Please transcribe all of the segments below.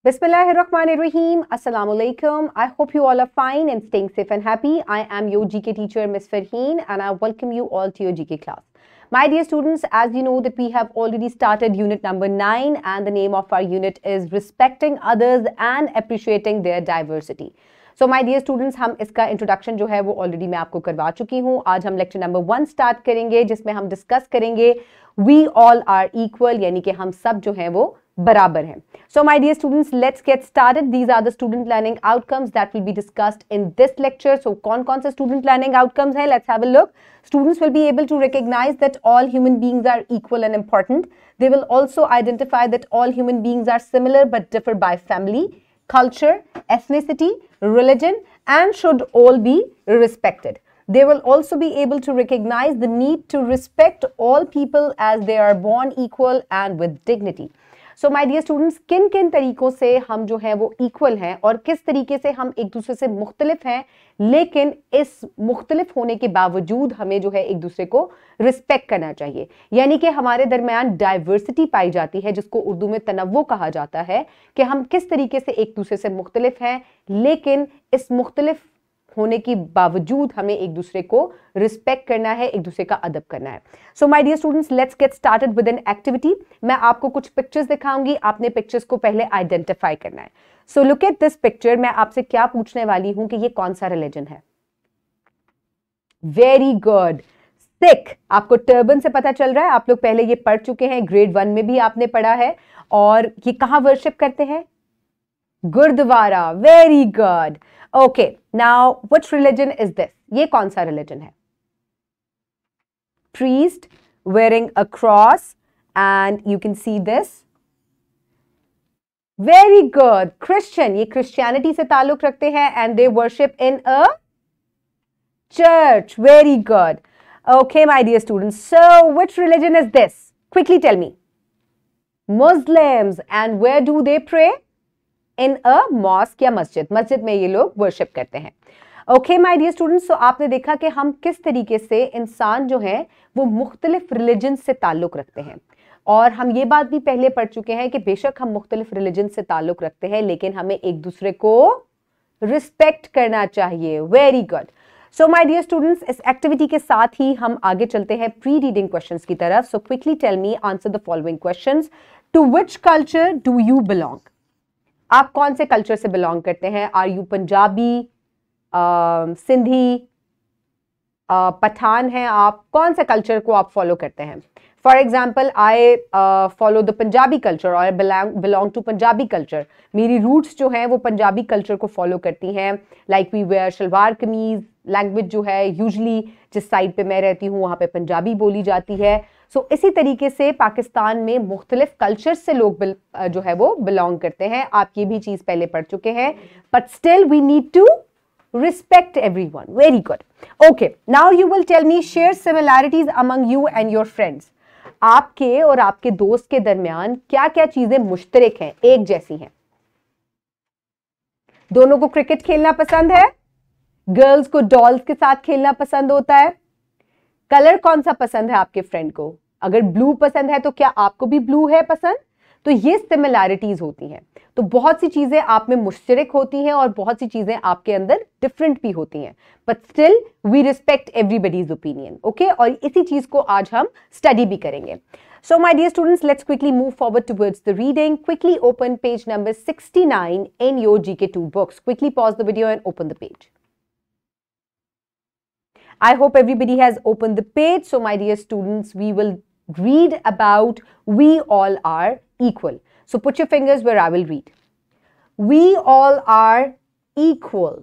Bismillahirrahmanirrahim. Assalamu alaikum. I hope you all are fine and staying safe and happy. I am your GK teacher, Ms. Farheen, and I welcome you all to your GK class. My dear students, as you know that we have already started unit number 9 and the name of our unit is Respecting Others and Appreciating Their Diversity. So my dear students, हम इसका introduction जो है वो already मैं आपको करवा चुकी हूँ. आज हम लेक्चर नंबर 1 स्टार्ट करेंगे जिसमें हम डिस्कस करेंगे वी ऑल आर इक्वल, यानी कि हम सब जो हैं वो बराबर हैं. So my dear students, let's get started. These are the student learning outcomes that will be discussed in this lecture. So कौन-कौन से student learning outcomes हैं? Let's have a look. Students will be able to recognize that all human beings are equal and important. They will also identify that all human beings are similar but differ by family, culture, ethnicity, religion, and should all be respected. They will also be able to recognize the need to respect all people as they are born equal and with dignity. So my dear students, किन किन तरीकों से हम जो है वो equal हैं और किस तरीके से हम एक दूसरे से मुख्तलिफ हैं, लेकिन इस मुख्तलिफ होने के बावजूद हमें जो है एक दूसरे को रिस्पेक्ट करना चाहिए. यानी कि हमारे दरमियान डाइवर्सिटी पाई जाती है जिसको उर्दू में तनव्वु कहा जाता है, कि हम किस तरीके से एक दूसरे से मुख्तलिफ हैं, लेकिन इस मुख्तलिफ होने के बावजूद हमें एक दूसरे को रिस्पेक्ट करना है, एक दूसरे का अदब करना है. So my dear students, let's get started with an activity. मैं आपको कुछ पिक्चर्स दिखाऊंगी, आपने पिक्चर्स को पहले आइडेंटिफाई करना है. So look at this picture. मैं आपसे क्या पूछने वाली हूं कि ये कौन सा रिलीजन है. Very good. सिख. आपको टर्बन से पता चल रहा है, आप लोग पहले ये पढ़ चुके हैं, ग्रेड 1 में भी आपने पढ़ा है. और ये कहां वर्शिप करते हैं? Gurdwara. Very good. Okay, now which religion is this? ये कौन सा रिलीजन है? Priest wearing a cross, and you can see this. Very good. Christian. ये Christianity से ताल्लुक रखते हैं and they worship in a church. Very good. Okay, my dear students. So, which religion is this? Quickly tell me. Muslims. And where do they pray? In a mosque या मस्जिद. मस्जिद में ये लोग वर्शिप करते हैं. ओके माय डियर स्टूडेंट्स, तो आपने देखा कि हम किस तरीके से इंसान जो है वो मुख्तलिफ रिलीजन से ताल्लुक रखते हैं. और हम ये बात भी पहले पढ़ चुके हैं कि बेशक हम मुख्तलिफ रिलीजन से ताल्लुक रखते हैं, लेकिन हमें एक दूसरे को रिस्पेक्ट करना चाहिए. Very good. So my dear students, इस एक्टिविटी के साथ ही हम आगे चलते हैं प्री रीडिंग क्वेश्चंस की तरफ. So quickly tell me, answer the following questions. To which culture do you belong? आप कौन से कल्चर से बिलोंग करते हैं? आर यू पंजाबी, सिंधी, पठान हैं आप? कौन से कल्चर को आप फॉलो करते हैं? For example, I follow the Punjabi culture और बिलोंग टू पंजाबी कल्चर. मेरी रूट्स जो हैं वो पंजाबी कल्चर को फॉलो करती हैं. लाइक वी वेयर शलवार कमीज. लैंग्वेज जो है यूजली जिस साइड पे मैं रहती हूँ वहाँ पे पंजाबी बोली जाती है. सो इसी तरीके से पाकिस्तान में मुख्तलिफ कल्चर से लोग जो है वो बिलोंग करते हैं. आप ये भी चीज़ पहले पढ़ चुके हैं, but still we need to respect everyone. Very good. Okay, now you will tell me, share similarities among you and your friends. आपके और आपके दोस्त के दरमियान क्या क्या चीजें मुश्तरक हैं, एक जैसी हैं? दोनों को क्रिकेट खेलना पसंद है. गर्ल्स को डॉल्स के साथ खेलना पसंद होता है. कलर कौन सा पसंद है आपके फ्रेंड को? अगर ब्लू पसंद है तो क्या आपको भी ब्लू है पसंद? तो ये सिमिलैरिटीज होती हैं. तो बहुत सी चीजें आप में मुश्तरक होती हैं और बहुत सी चीजें आपके अंदर डिफरेंट भी होती हैं, but still we respect everybody's opinion. Okay, और इसी चीज को आज हम स्टडी भी करेंगे. So my dear students, let's quickly move forward towards the reading. Quickly open page number 69 in your GK2 books. Quickly pause the video and open the page. I hope everybody has opened the page. So my dear students, we will read about we all are equal. So put your fingers where I will read. We all are equal.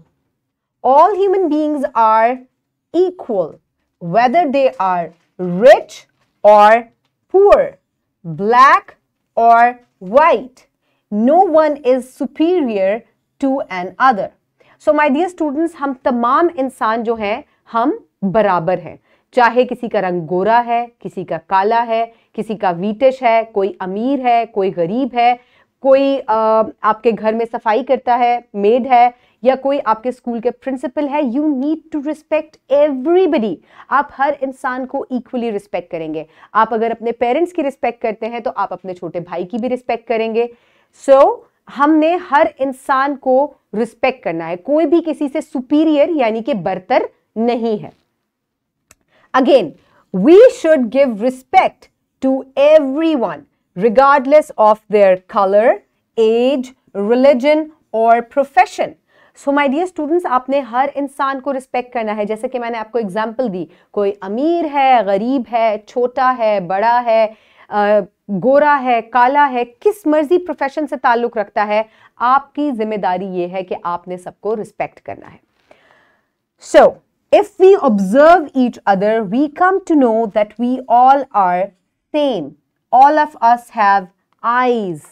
All human beings are equal, whether they are rich or poor, black or white. No one is superior to another. So my dear students, हम तमाम इंसान जो हैं हम बराबर हैं. चाहे किसी का रंग गोरा है, किसी का काला है, किसी का वीटिश है, कोई अमीर है, कोई गरीब है, कोई आपके घर में सफाई करता है, मेड है, या कोई आपके स्कूल के प्रिंसिपल है. You need to respect everybody. आप हर इंसान को इक्वली रिस्पेक्ट करेंगे. आप अगर अपने पेरेंट्स की रिस्पेक्ट करते हैं तो आप अपने छोटे भाई की भी रिस्पेक्ट करेंगे. सो हमने हर इंसान को रिस्पेक्ट करना है, कोई भी किसी से सुपीरियर यानी कि बरतर नहीं है. Again, we should give respect to everyone regardless of their color, age, religion or profession. So my dear students, आपने हर इंसान को रिस्पेक्ट करना है. जैसे कि मैंने आपको एग्जाम्पल दी, कोई अमीर है, गरीब है, छोटा है, बड़ा है, गोरा है, काला है, किस मर्जी प्रोफेशन से ताल्लुक रखता है, आपकी जिम्मेदारी ये है कि आपने सबको रिस्पेक्ट करना है. सो if we observe each other, we come to know that we all are same. All of us have eyes,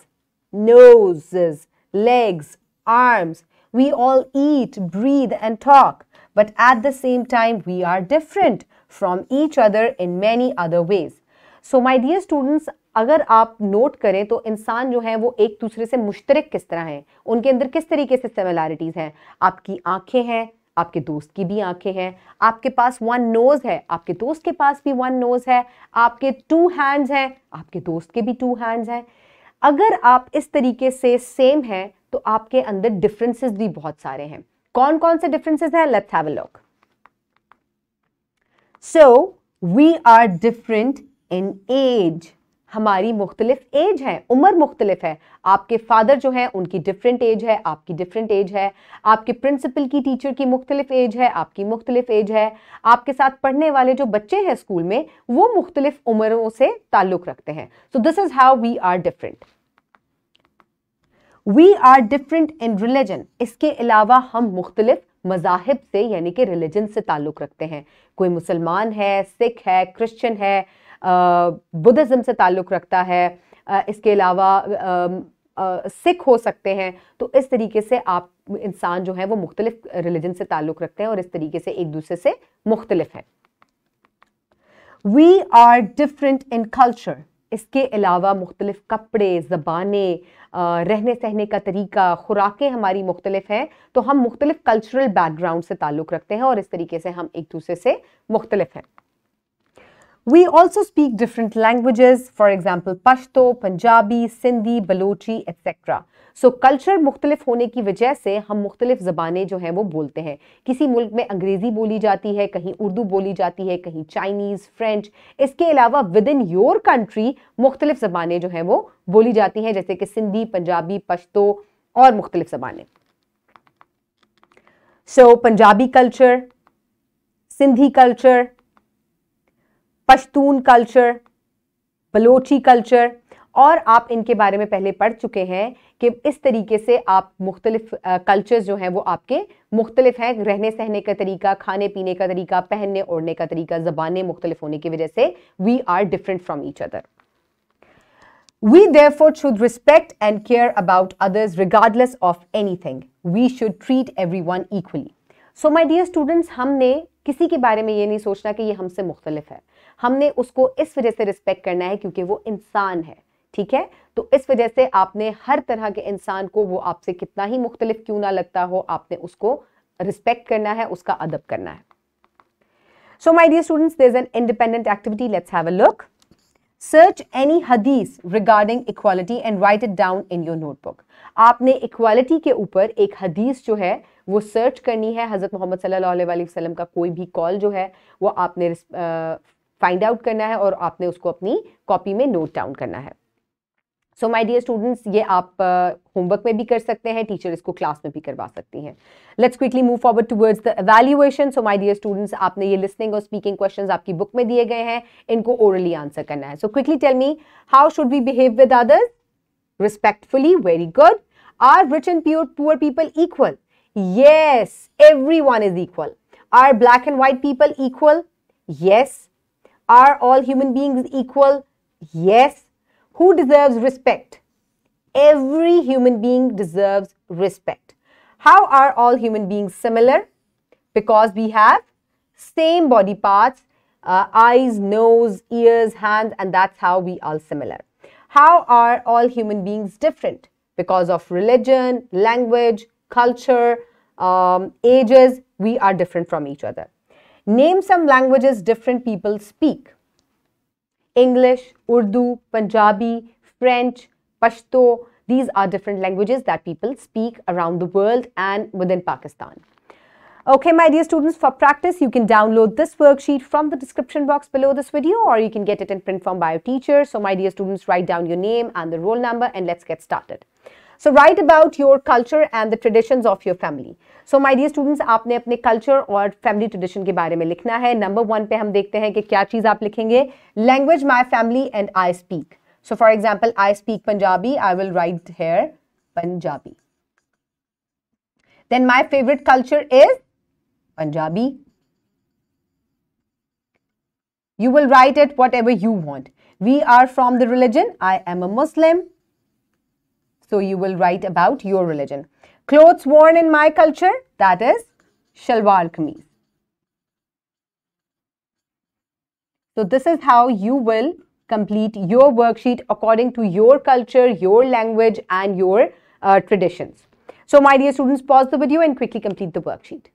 noses, legs, arms. We all eat, breathe and talk. But at the same time, we are different from each other in many other ways. So my dear students, अगर आप note करें तो इंसान जो है वो एक दूसरे से मुश्तरक किस तरह हैं, उनके अंदर किस तरीके से सिमिलैरिटीज हैं. आपकी आंखें हैं, आपके दोस्त की भी आंखें हैं. आपके पास वन नोज है, आपके दोस्त के पास भी वन नोज है. आपके टू हैंड्स हैं, आपके दोस्त के भी टू हैंड्स हैं. अगर आप इस तरीके से सेम हैं तो आपके अंदर डिफरेंसेस भी बहुत सारे हैं. कौन कौन से डिफरेंसेस हैं? Let's have a look. So we are different in age. हमारी मुख्तलिफ एज है, उम्र मुख्तलिफ है. आपके फादर जो है उनकी डिफरेंट एज है, आपकी डिफरेंट एज है. आपके प्रिंसिपल की, टीचर की मुख्तलिफ एज है, आपकी मुख्तलिफ एज है. आपके साथ पढ़ने वाले जो बच्चे हैं स्कूल में वो मुख्तलिफ उम्रों से ताल्लुक रखते हैं. So this is how we are different. We are different in religion. इसके अलावा हम मुख्तलिफ मज़ाहिब से यानी कि रिलीजन से ताल्लुक रखते हैं. कोई मुसलमान है, सिख है, क्रिश्चियन है, बुद्धिज्म से ताल्लुक रखता है, इसके अलावा सिख हो सकते हैं. तो इस तरीके से आप इंसान जो है वो मुख्तलिफ रिलीजन से ताल्लुक रखते हैं और इस तरीके से एक दूसरे से मुख्तलिफ हैं. We are different in culture. इसके अलावा मुख्तलिफ कपड़े, ज़बानें, रहने सहने का तरीका, खुराकें हमारी मुख्तलिफ हैं. तो हम मुख्तलिफ कल्चरल बैकग्राउंड से ताल्लुक रखते हैं और इस तरीके से हम एक दूसरे से मुख्तलिफ हैं. We also speak different languages, for example, Pashto, Punjabi, Sindhi, Balochi, etc. So, culture मुख्तलिफ होने की वजह से हम मुख्तलिफ ज़बानें जो हैं वो बोलते हैं. किसी मुल्क में अंग्रेज़ी बोली जाती है, कहीं उर्दू बोली जाती है, कहीं चाइनीज़, फ्रेंच. इसके अलावा विद इन योर कंट्री मुख्तलिफ ज़बानें जो हैं वो बोली जाती हैं, जैसे कि सिंधी, पंजाबी, पश्तो और मुख्तलिफ ज़बानें. So Punjabi culture, Sindhi culture, Pashtun culture, Balochi culture, और आप इनके बारे में पहले पढ़ चुके हैं कि इस तरीके से आप मुख्तलिफ कल्चर्स जो हैं वो आपके मुख्तलिफ हैं. रहने सहने का तरीका, खाने पीने का तरीका, पहनने ओढ़ने का तरीका, ज़बानें मुख्तलिफ होने की वजह से we are different from each other. We therefore should respect and care about others regardless of anything. We should treat everyone equally. So my dear students, हमने किसी के बारे में ये नहीं सोचना कि ये हमसे मुख्तलिफ है. हमने उसको इस वजह से रिस्पेक्ट करना है क्योंकि वो इंसान है. ठीक है, तो इस वजह से आपने हर तरह के इंसान को, वो आपसे कितना ही मुख्तलिफ क्यों ना लगता हो, आपने उसको रिस्पेक्ट करना है, उसका अदब करना है. So my dear students, there's an independent activity. Let's have a look. Search any hadith regarding equality and write it down in your notebook. आपने इक्वालिटी के ऊपर एक हदीस जो है वो सर्च करनी है. हज़रत मोहम्मद सल्लल्लाहु अलैहि वसल्लम का कोई भी कॉल जो है वो आपने फाइंड आउट करना है और आपने उसको अपनी कॉपी में नोट डाउन करना है. सो माय डियर स्टूडेंट्स, ये आप होमवर्क में भी कर सकते हैं, टीचर इसको क्लास में भी करवा सकती हैं. Let's quickly move forward towards the evaluation. So my dear students, आपने ये लिसनिंग और स्पीकिंग क्वेश्चंस आपकी बुक में दिए गए हैं, इनको ओरली आंसर करना है. So quickly tell me, how should we behave with others? Respectfully. Very good. Are rich and poor people equal? Yes, everyone is equal. Are black and white people equal? Yes. Are all human beings equal? Yes. Who deserves respect? Every human being deserves respect. How are all human beings similar? Because we have same body parts, eyes, nose, ears, hands, and that's how we are similar. How are all human beings different? Because of religion, language, culture, ages, we are different from each other. Name some languages different people speak. English, Urdu, Punjabi, French, Pashto, These are different languages that people speak around the world and within Pakistan. Okay, my dear students, for practice, you can download this worksheet from the description box below this video, or you can get it in print form by your teacher. So my dear students, write down your name and the roll number and let's get started. So write about your culture and the traditions of your family. So my dear students, आपने अपने culture और family tradition के बारे में लिखना है. Number 1 पे हम देखते हैं कि क्या चीज़ आप लिखेंगे. Language, my family and I speak. So for example, I speak Punjabi. I will write here Punjabi. Then my favorite culture is Punjabi. You will write it whatever you want. We are from the religion. I am a Muslim. So you will write about your religion. Clothes worn in my culture, that is shalwar kameez. So this is how you will complete your worksheet according to your culture, your language and your traditions. So my dear students, pause the video and quickly complete the worksheet.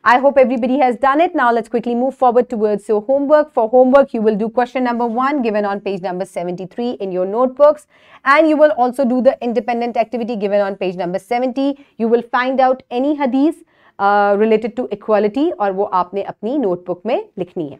I hope everybody has done it. Now let's quickly move forward towards your homework. For homework, you will do question number 1 given on page number 73 in your notebooks. And you will also do the independent activity given on page number 70. You will find out any hadith related to equality और वो आपने अपनी notebook में लिखनी है.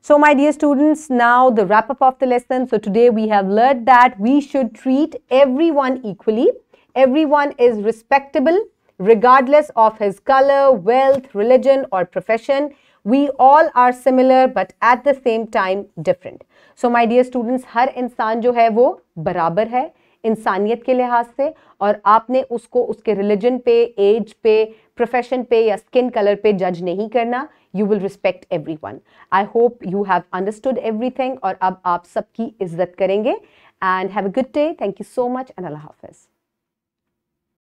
So my dear students, now the wrap up of the lesson. So today we have learned that we should treat everyone equally. Everyone is respectable regardless of his color, wealth, religion or profession. We all are similar but at the same time different. So my dear students, हर इंसान जो है वो बराबर है इंसानियत के लिहाज से और आपने उसको उसके रिलीजन पे, एज पे, प्रोफेशन पे या स्किन कलर पे जज नहीं करना. You will respect everyone. I hope you have understood everything और अब आप सबकी इज्जत करेंगे. And have a good day. Thank you so much and Allah Hafiz.